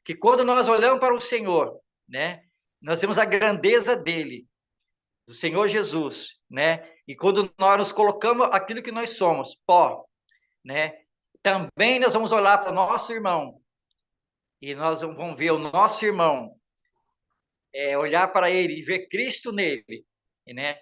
que quando nós olhamos para o Senhor, né, nós vemos a grandeza dele, do Senhor Jesus, né? E quando nós nos colocamos aquilo que nós somos, pó, né? Também nós vamos olhar para o nosso irmão e nós vamos ver o nosso irmão, olhar para ele e ver Cristo nele, né?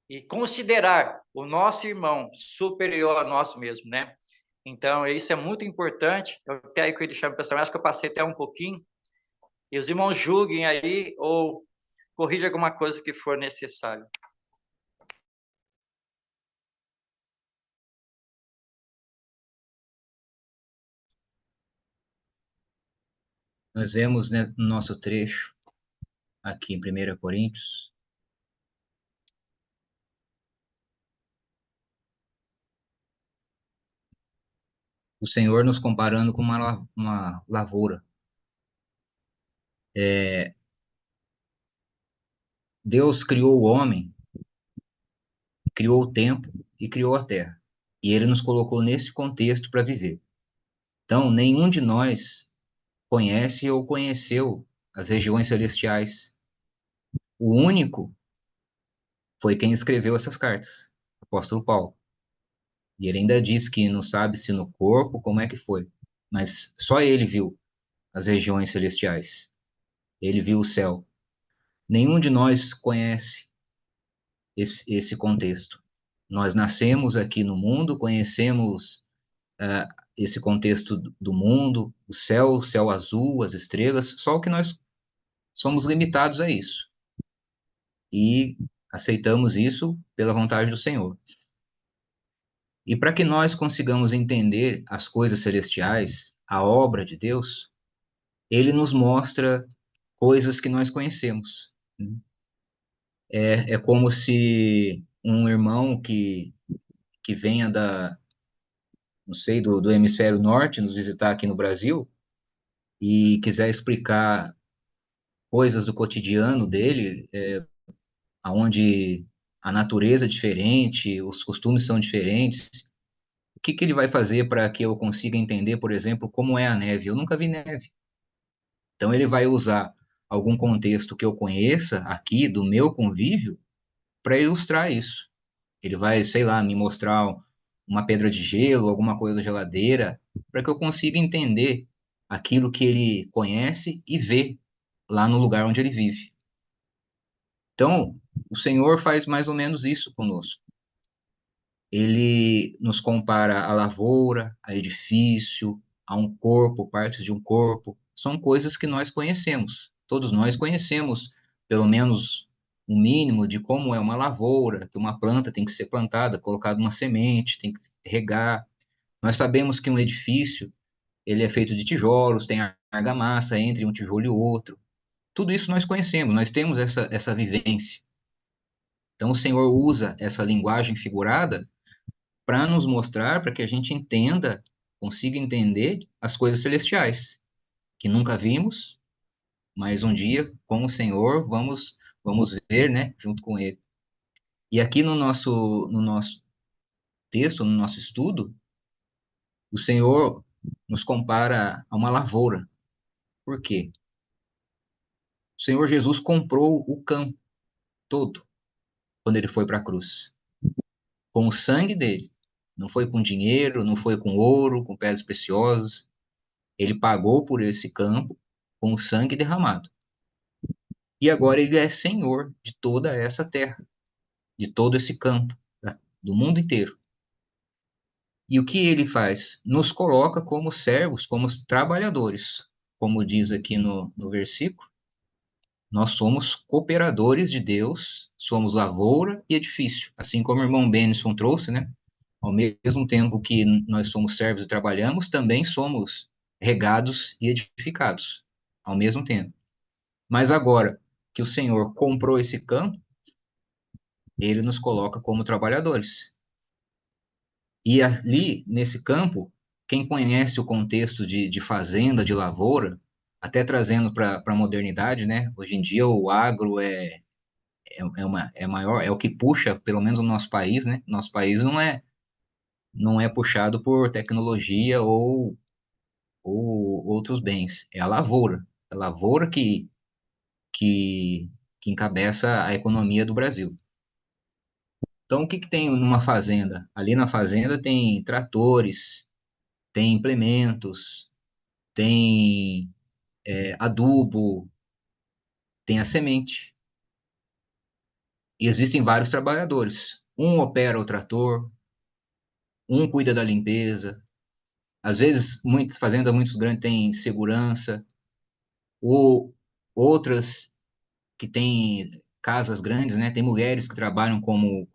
E considerar o nosso irmão superior a nós mesmos, né? Então, isso é muito importante. Eu até queria deixar o pessoal, acho que eu passei até um pouquinho. E os irmãos julguem aí ou corrija alguma coisa que for necessário. Nós vemos, né, no nosso trecho, aqui em 1 Coríntios, o Senhor nos comparando com uma lavoura. Deus criou o homem, criou o tempo e criou a terra. E ele nos colocou nesse contexto para viver. Então, nenhum de nós conhece ou conheceu as regiões celestiais. O único foi quem escreveu essas cartas, o apóstolo Paulo. E ele ainda diz que não sabe se no corpo, como é que foi. Mas só ele viu as regiões celestiais. Ele viu o céu. Nenhum de nós conhece esse contexto. Nós nascemos aqui no mundo, conhecemos esse contexto do mundo, o céu azul, as estrelas, só que nós somos limitados a isso. E aceitamos isso pela vontade do Senhor. E para que nós consigamos entender as coisas celestiais, a obra de Deus, ele nos mostra coisas que nós conhecemos. É como se um irmão que venha não sei, do hemisfério norte nos visitar aqui no Brasil e quiser explicar coisas do cotidiano dele, aonde a natureza é diferente, os costumes são diferentes. O que que ele vai fazer para que eu consiga entender, por exemplo, como é a neve? Eu nunca vi neve. Então ele vai usar algum contexto que eu conheça aqui do meu convívio para ilustrar isso. Ele vai, sei lá, me mostrar uma pedra de gelo, alguma coisa da geladeira, para que eu consiga entender aquilo que ele conhece e vê lá no lugar onde ele vive. Então, o Senhor faz mais ou menos isso conosco. Ele nos compara a lavoura, a edifício, a um corpo, partes de um corpo. São coisas que nós conhecemos. Todos nós conhecemos, pelo menos, o mínimo de como é uma lavoura, que uma planta tem que ser plantada, colocada uma semente, tem que regar. Nós sabemos que um edifício, ele é feito de tijolos, tem argamassa entre um tijolo e outro. Tudo isso nós conhecemos, nós temos essa vivência. Então, o Senhor usa essa linguagem figurada para nos mostrar, para que a gente entenda, consiga entender as coisas celestiais, que nunca vimos, mas um dia, com o Senhor, vamos ver, né, junto com Ele. E aqui no nosso texto, no nosso estudo, o Senhor nos compara a uma lavoura. Por quê? O Senhor Jesus comprou o campo todo quando ele foi para a cruz, com o sangue dele. Não foi com dinheiro, não foi com ouro, com pedras preciosas. Ele pagou por esse campo com o sangue derramado. E agora ele é senhor de toda essa terra, de todo esse campo, do mundo inteiro. E o que ele faz? Nos coloca como servos, como trabalhadores. Como diz aqui no versículo, nós somos cooperadores de Deus, somos lavoura e edifício. Assim como o irmão Benison trouxe, né? Ao mesmo tempo que nós somos servos e trabalhamos, também somos regados e edificados, ao mesmo tempo. Mas agora que o Senhor comprou esse campo, ele nos coloca como trabalhadores. E ali, nesse campo, quem conhece o contexto de fazenda, de lavoura, até trazendo para a modernidade, né? Hoje em dia o agro é maior, é o que puxa, pelo menos no nosso país, né? Nosso país não é puxado por tecnologia ou outros bens, é a lavoura. É a lavoura que, que encabeça a economia do Brasil. Então, o que que tem numa fazenda? Ali na fazenda tem tratores, tem implementos, tem adubo, tem a semente. E existem vários trabalhadores. Um opera o trator, um cuida da limpeza. Às vezes, muitas fazendas muito grandes têm segurança, ou outras que têm casas grandes, né? Tem mulheres que trabalham como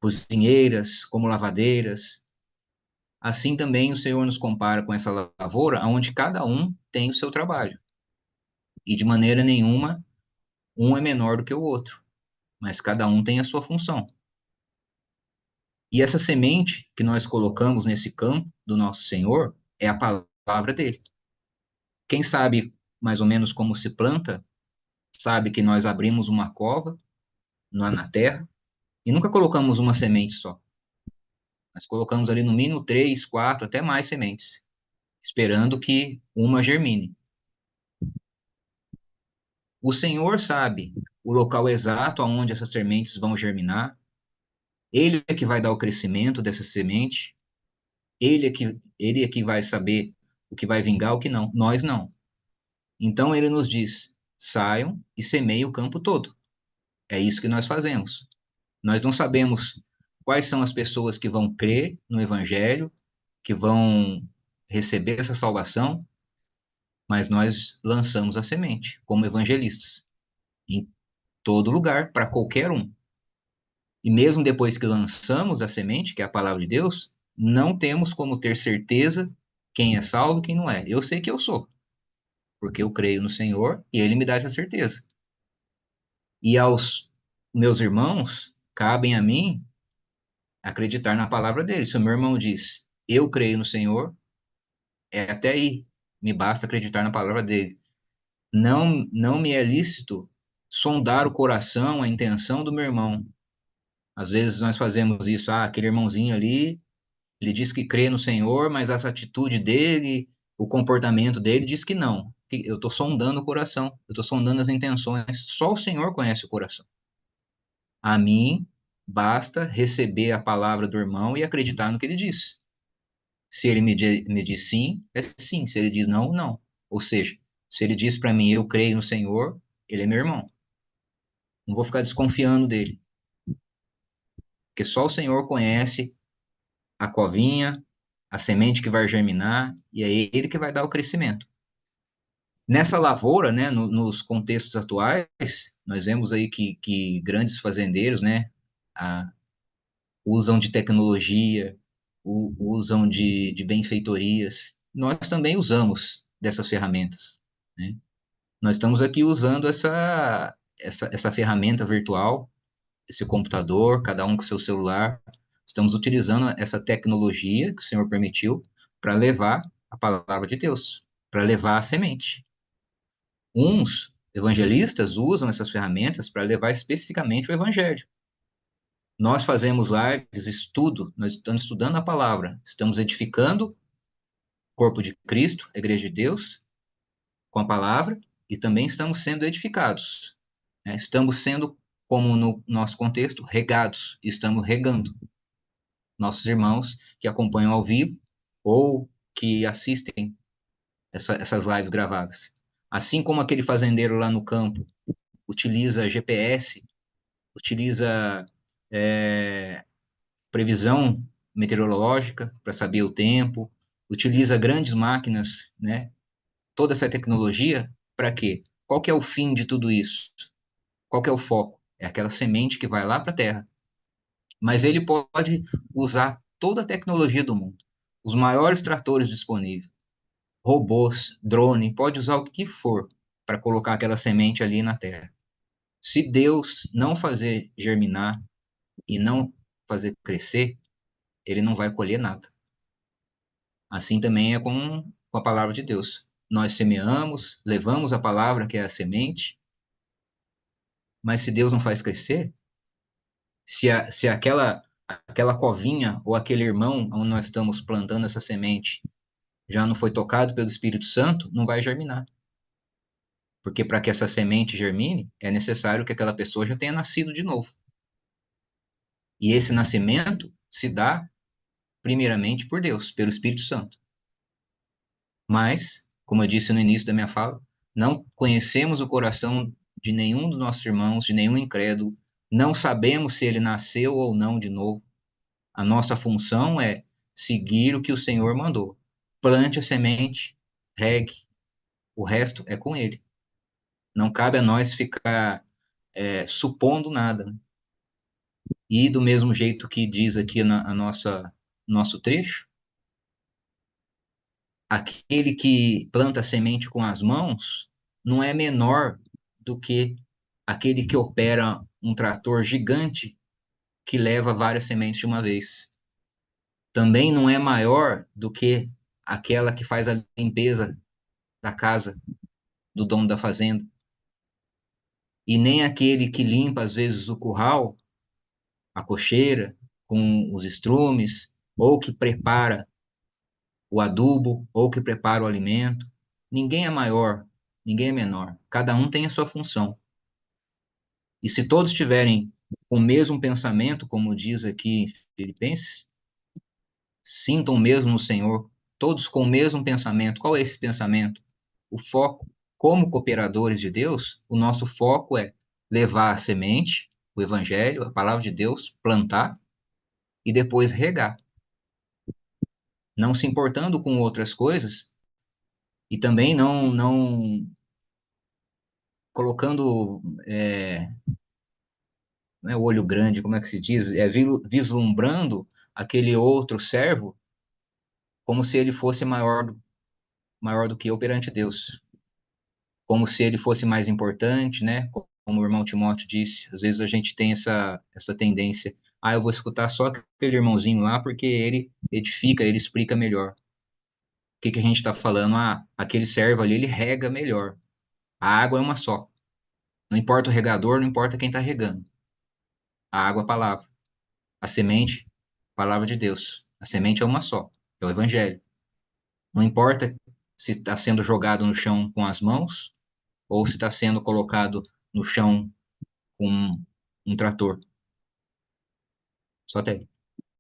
cozinheiras, como lavadeiras. Assim também o Senhor nos compara com essa lavoura, onde cada um tem o seu trabalho. E de maneira nenhuma, um é menor do que o outro, mas cada um tem a sua função. E essa semente que nós colocamos nesse campo do nosso Senhor é a palavra dele. Quem sabe mais ou menos como se planta, sabe que nós abrimos uma cova lá na terra e nunca colocamos uma semente só. Nós colocamos ali no mínimo três, quatro, até mais sementes, esperando que uma germine. O Senhor sabe o local exato aonde essas sementes vão germinar. Ele é que vai dar o crescimento dessa semente. Ele é que vai saber o que vai vingar, o que não. Nós não. Então ele nos diz: saiam e semeiem o campo todo. É isso que nós fazemos. Nós não sabemos quais são as pessoas que vão crer no Evangelho, que vão receber essa salvação, mas nós lançamos a semente como evangelistas em todo lugar, para qualquer um. E mesmo depois que lançamos a semente, que é a palavra de Deus, não temos como ter certeza quem é salvo e quem não é. Eu sei que eu sou, porque eu creio no Senhor e Ele me dá essa certeza. E aos meus irmãos, cabem a mim acreditar na palavra dele. Se o meu irmão diz, eu creio no Senhor, é até aí. Me basta acreditar na palavra dele. Não me é lícito sondar o coração, a intenção do meu irmão. Às vezes nós fazemos isso, aquele irmãozinho ali, ele diz que crê no Senhor, mas essa atitude dele, o comportamento dele diz que não. Eu estou sondando o coração, eu estou sondando as intenções. Só o Senhor conhece o coração. A mim basta receber a palavra do irmão e acreditar no que ele diz. Se ele me diz sim, é sim. Se ele diz não, não. Ou seja, se ele diz para mim, eu creio no Senhor, ele é meu irmão. Não vou ficar desconfiando dele, porque só o Senhor conhece a covinha, a semente que vai germinar, e é ele que vai dar o crescimento. Nessa lavoura, né, nos contextos atuais, nós vemos aí que grandes fazendeiros, né, a, usam de tecnologia, usam de benfeitorias. Nós também usamos dessas ferramentas, né? Nós estamos aqui usando essa ferramenta virtual, esse computador, cada um com seu celular. Estamos utilizando essa tecnologia que o Senhor permitiu para levar a palavra de Deus, para levar a semente. Uns evangelistas usam essas ferramentas para levar especificamente o evangelho. Nós fazemos lives, estudo, nós estamos estudando a palavra, estamos edificando o corpo de Cristo, a igreja de Deus, com a palavra, e também estamos sendo edificados, né? Estamos sendo, como no nosso contexto, regados, estamos regando nossos irmãos que acompanham ao vivo ou que assistem essas lives gravadas. Assim como aquele fazendeiro lá no campo utiliza GPS, utiliza é, previsão meteorológica para saber o tempo, utiliza grandes máquinas, né? Toda essa tecnologia, para quê? Qual que é o fim de tudo isso? Qual que é o foco? É aquela semente que vai lá para a terra. Mas ele pode usar toda a tecnologia do mundo, os maiores tratores disponíveis, robôs, drone, pode usar o que for para colocar aquela semente ali na terra. Se Deus não fazer germinar e não fazer crescer, ele não vai colher nada. Assim também é com a palavra de Deus. Nós semeamos, levamos a palavra, que é a semente, mas se Deus não faz crescer, se aquela covinha ou aquele irmão onde nós estamos plantando essa semente já não foi tocado pelo Espírito Santo, não vai germinar. Porque para que essa semente germine, é necessário que aquela pessoa já tenha nascido de novo. E esse nascimento se dá primeiramente por Deus, pelo Espírito Santo. Mas, como eu disse no início da minha fala, não conhecemos o coração de nenhum dos nossos irmãos, de nenhum incrédulo, não sabemos se ele nasceu ou não de novo. A nossa função é seguir o que o Senhor mandou. Plante a semente, regue, o resto é com ele. Não cabe a nós ficar supondo nada, né? E do mesmo jeito que diz aqui a nosso trecho, aquele que planta a semente com as mãos não é menor do que aquele que opera um trator gigante que leva várias sementes de uma vez. Também não é maior do que aquela que faz a limpeza da casa do dono da fazenda. E nem aquele que limpa, às vezes, o curral, a cocheira, com os estrumes, ou que prepara o adubo, ou que prepara o alimento. Ninguém é maior, ninguém é menor. Cada um tem a sua função. E se todos tiverem o mesmo pensamento, como diz aqui Filipenses, sintam mesmo no Senhor, todos com o mesmo pensamento. Qual é esse pensamento? O foco, como cooperadores de Deus, o nosso foco é levar a semente, o evangelho, a palavra de Deus, plantar e depois regar, não se importando com outras coisas e também não colocando não é o olho grande, como é que se diz? Vislumbrando aquele outro servo como se ele fosse maior do que eu perante Deus, como se ele fosse mais importante, né? Como o irmão Timóteo disse, às vezes a gente tem essa tendência, eu vou escutar só aquele irmãozinho lá porque ele edifica, ele explica melhor. O que que a gente está falando? Aquele servo ali, ele rega melhor. A água é uma só. Não importa o regador, não importa quem está regando. A água é a palavra. A semente, palavra de Deus. A semente é uma só, é o evangelho. Não importa se está sendo jogado no chão com as mãos ou se está sendo colocado no chão com um trator. Só tem.